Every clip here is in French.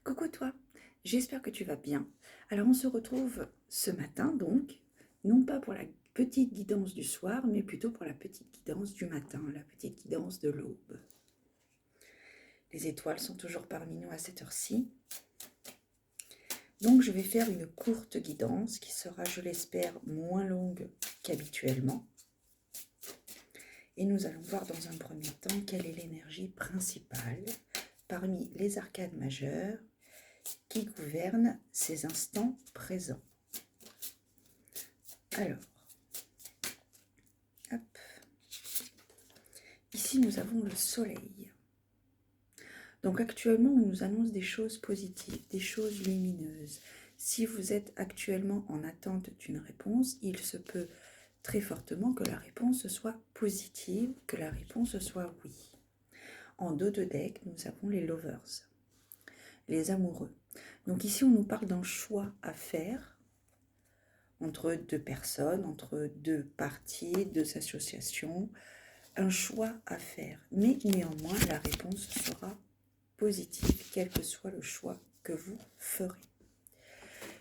Coucou toi, j'espère que tu vas bien. Alors on se retrouve ce matin donc, non pas pour la petite guidance du soir, mais plutôt pour la petite guidance du matin, la petite guidance de l'aube. Les étoiles sont toujours parmi nous à cette heure-ci. Donc je vais faire une courte guidance qui sera, je l'espère, moins longue qu'habituellement. Et nous allons voir dans un premier temps quelle est l'énergie principale parmi les arcades majeures qui gouverne ces instants présents. Alors, hop. Ici nous avons le soleil. Donc actuellement on nous annonce des choses positives, des choses lumineuses. Si vous êtes actuellement en attente d'une réponse, il se peut très fortement que la réponse soit positive, que la réponse soit oui. En dos de deck, nous avons les lovers, les amoureux. Donc ici on nous parle d'un choix à faire entre deux personnes, entre deux parties, deux associations, un choix à faire. Mais néanmoins, la réponse sera positive, quel que soit le choix que vous ferez.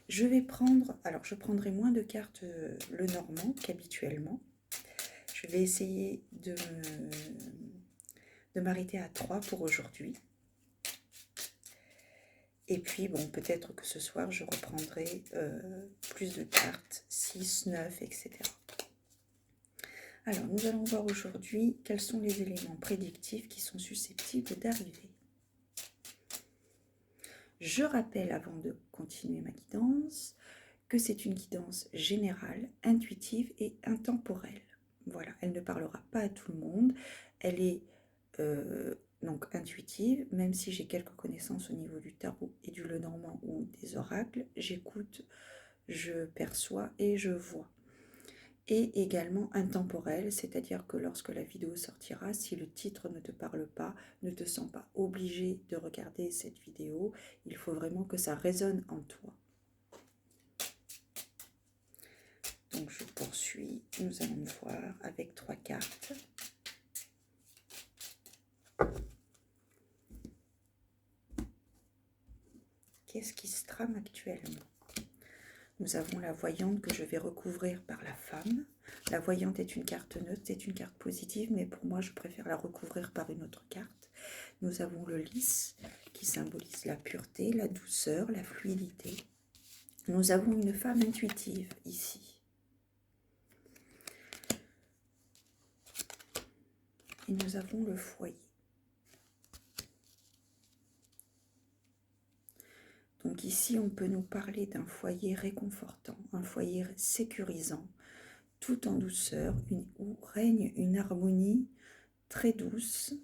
Je vais prendre, alors je prendrai moins de cartes le normand qu'habituellement. Je vais essayer de m'arrêter à 3 pour aujourd'hui. Et puis, bon, peut-être que ce soir, je reprendrai plus de cartes, 6, 9, etc. Alors, nous allons voir aujourd'hui quels sont les éléments prédictifs qui sont susceptibles d'arriver. Je rappelle, avant de continuer ma guidance, que c'est une guidance générale, intuitive et intemporelle. Voilà, elle ne parlera pas à tout le monde. Elle est donc intuitive, même si j'ai quelques connaissances au niveau du tarot et du Lenormand ou des oracles, j'écoute, je perçois et je vois. Et également intemporelle, c'est-à-dire que lorsque la vidéo sortira, si le titre ne te parle pas, ne te sens pas obligé de regarder cette vidéo, il faut vraiment que ça résonne en toi. Donc je poursuis, nous allons voir avec 3 cartes. Qu'est-ce qui se trame actuellement? Nous avons la voyante que je vais recouvrir par la femme. La voyante est une carte neutre, c'est une carte positive, mais pour moi, je préfère la recouvrir par une autre carte. Nous avons le lys qui symbolise la pureté, la douceur, la fluidité. Nous avons une femme intuitive ici. Et nous avons le foyer. Donc ici, on peut nous parler d'un foyer réconfortant, un foyer sécurisant, tout en douceur, où règne une harmonie très douce.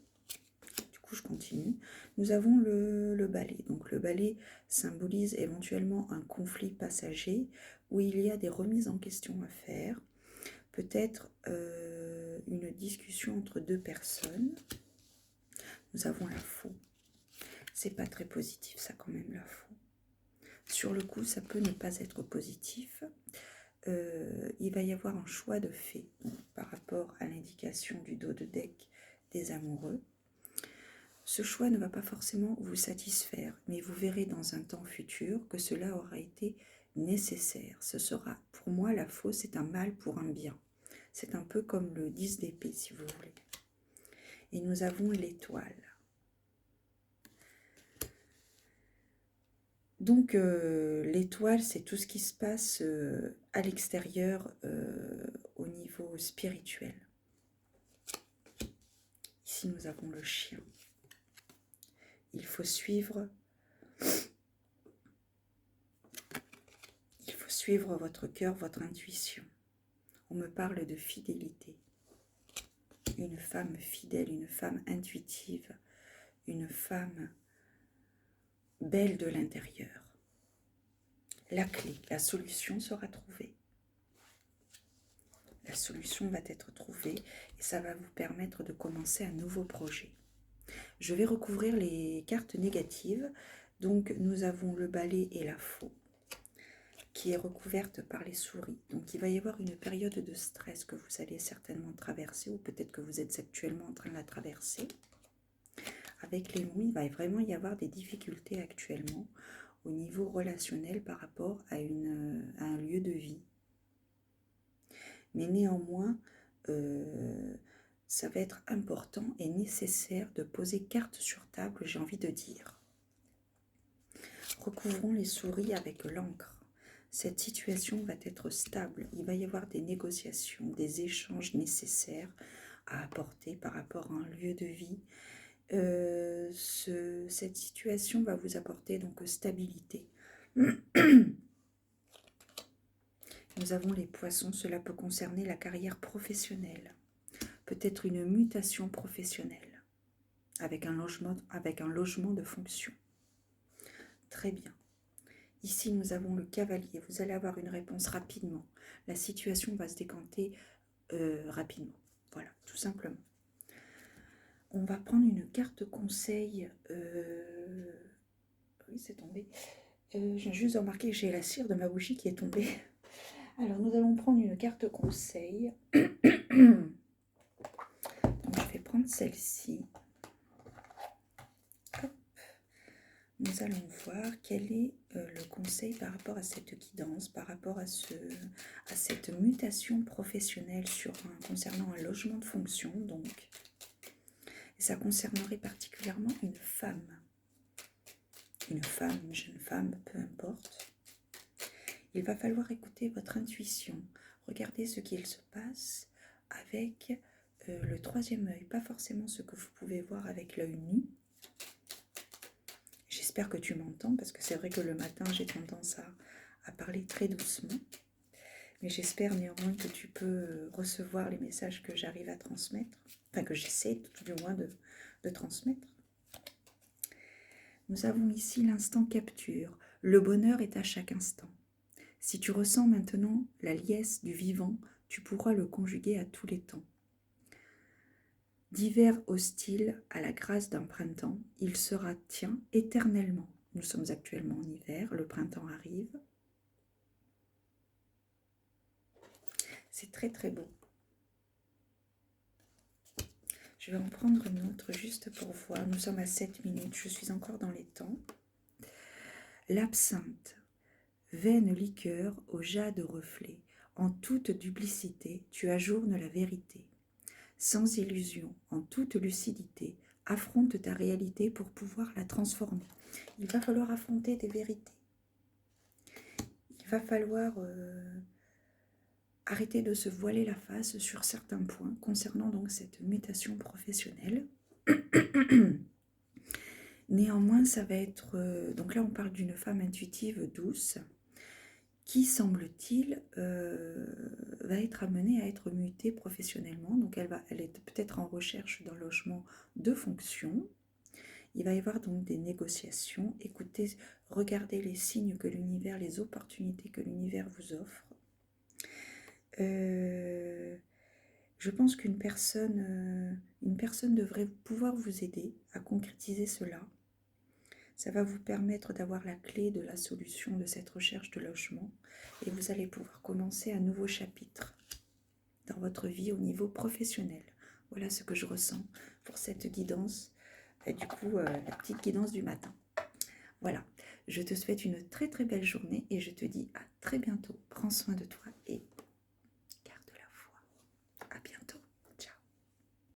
Du coup, je continue. Nous avons le balai. Donc le balai symbolise éventuellement un conflit passager où il y a des remises en question à faire. Peut-être une discussion entre deux personnes. Nous avons la faux. C'est pas très positif ça quand même, la faux. Sur le coup, ça peut ne pas être positif. Il va y avoir un choix de fait par rapport à l'indication du dos de deck des amoureux. Ce choix ne va pas forcément vous satisfaire, mais vous verrez dans un temps futur que cela aura été nécessaire. Ce sera, pour moi, la faux, c'est un mal pour un bien. C'est un peu comme le 10 d'épée, si vous voulez. Et nous avons l'étoile. Donc, l'étoile, c'est tout ce qui se passe à l'extérieur au niveau spirituel. Ici, nous avons le chien. Il faut suivre votre cœur, votre intuition. On me parle de fidélité. Une femme fidèle, une femme intuitive, une femme belle de l'intérieur. La clé, la solution sera trouvée. La solution va être trouvée et ça va vous permettre de commencer un nouveau projet. Je vais recouvrir les cartes négatives. Donc nous avons le balai et la faux qui est recouverte par les souris. Donc il va y avoir une période de stress que vous allez certainement traverser ou peut-être que vous êtes actuellement en train de la traverser. avec les loups, il va vraiment y avoir des difficultés actuellement au niveau relationnel par rapport à un lieu de vie. Mais néanmoins, ça va être important et nécessaire de poser carte sur table, j'ai envie de dire. Recouvrons les souris avec l'encre. Cette situation va être stable. Il va y avoir des négociations, des échanges nécessaires à apporter par rapport à un lieu de vie. Cette situation va vous apporter donc stabilité. Nous avons les poissons, cela peut concerner la carrière professionnelle, peut-être une mutation professionnelle, avec un logement de fonction. Très bien. Ici, nous avons le cavalier. Vous allez avoir une réponse rapidement. La situation va se décanter rapidement. Voilà, tout simplement. On va prendre une carte conseil. Oui, c'est tombé. J'ai juste remarqué que j'ai la cire de ma bougie qui est tombée. Alors, nous allons prendre une carte conseil. Donc, je vais prendre celle-ci. Nous allons voir quel est le conseil par rapport à cette guidance, par rapport à cette mutation professionnelle concernant un logement de fonction. Donc, et ça concernerait particulièrement une femme, une jeune femme, peu importe. Il va falloir écouter votre intuition, regarder ce qu'il se passe avec le troisième œil, pas forcément ce que vous pouvez voir avec l'œil nu. J'espère que tu m'entends, parce que c'est vrai que le matin, j'ai tendance à parler très doucement. Mais j'espère néanmoins que tu peux recevoir les messages que j'arrive à transmettre, enfin que j'essaie tout du moins de transmettre. Nous avons ici l'instant capture. Le bonheur est à chaque instant. Si tu ressens maintenant la liesse du vivant, tu pourras le conjuguer à tous les temps. D'hiver hostile à la grâce d'un printemps, il sera tien éternellement. Nous sommes actuellement en hiver, le printemps arrive. C'est très très beau. Je vais en prendre une autre juste pour voir. Nous sommes à 7 minutes, je suis encore dans les temps. L'absinthe, vaine liqueur au jade reflet, en toute duplicité, tu ajournes la vérité. Sans illusion, en toute lucidité, affronte ta réalité pour pouvoir la transformer. Il va falloir affronter des vérités. Il va falloir arrêter de se voiler la face sur certains points concernant donc cette mutation professionnelle. Néanmoins, ça va être... donc là, on parle d'une femme intuitive, douce, qui, semble-t-il, va être amenée à être mutée professionnellement. Donc, elle est peut-être en recherche d'un logement de fonction. Il va y avoir donc des négociations. Écoutez, regardez les signes que l'univers, les opportunités que l'univers vous offre. Je pense qu'une personne devrait pouvoir vous aider à concrétiser cela. Ça va vous permettre d'avoir la clé de la solution de cette recherche de logement et vous allez pouvoir commencer un nouveau chapitre dans votre vie au niveau professionnel. Voilà ce que je ressens pour cette guidance, et du coup la petite guidance du matin. Voilà, je te souhaite une très très belle journée et je te dis à très bientôt. Prends soin de toi et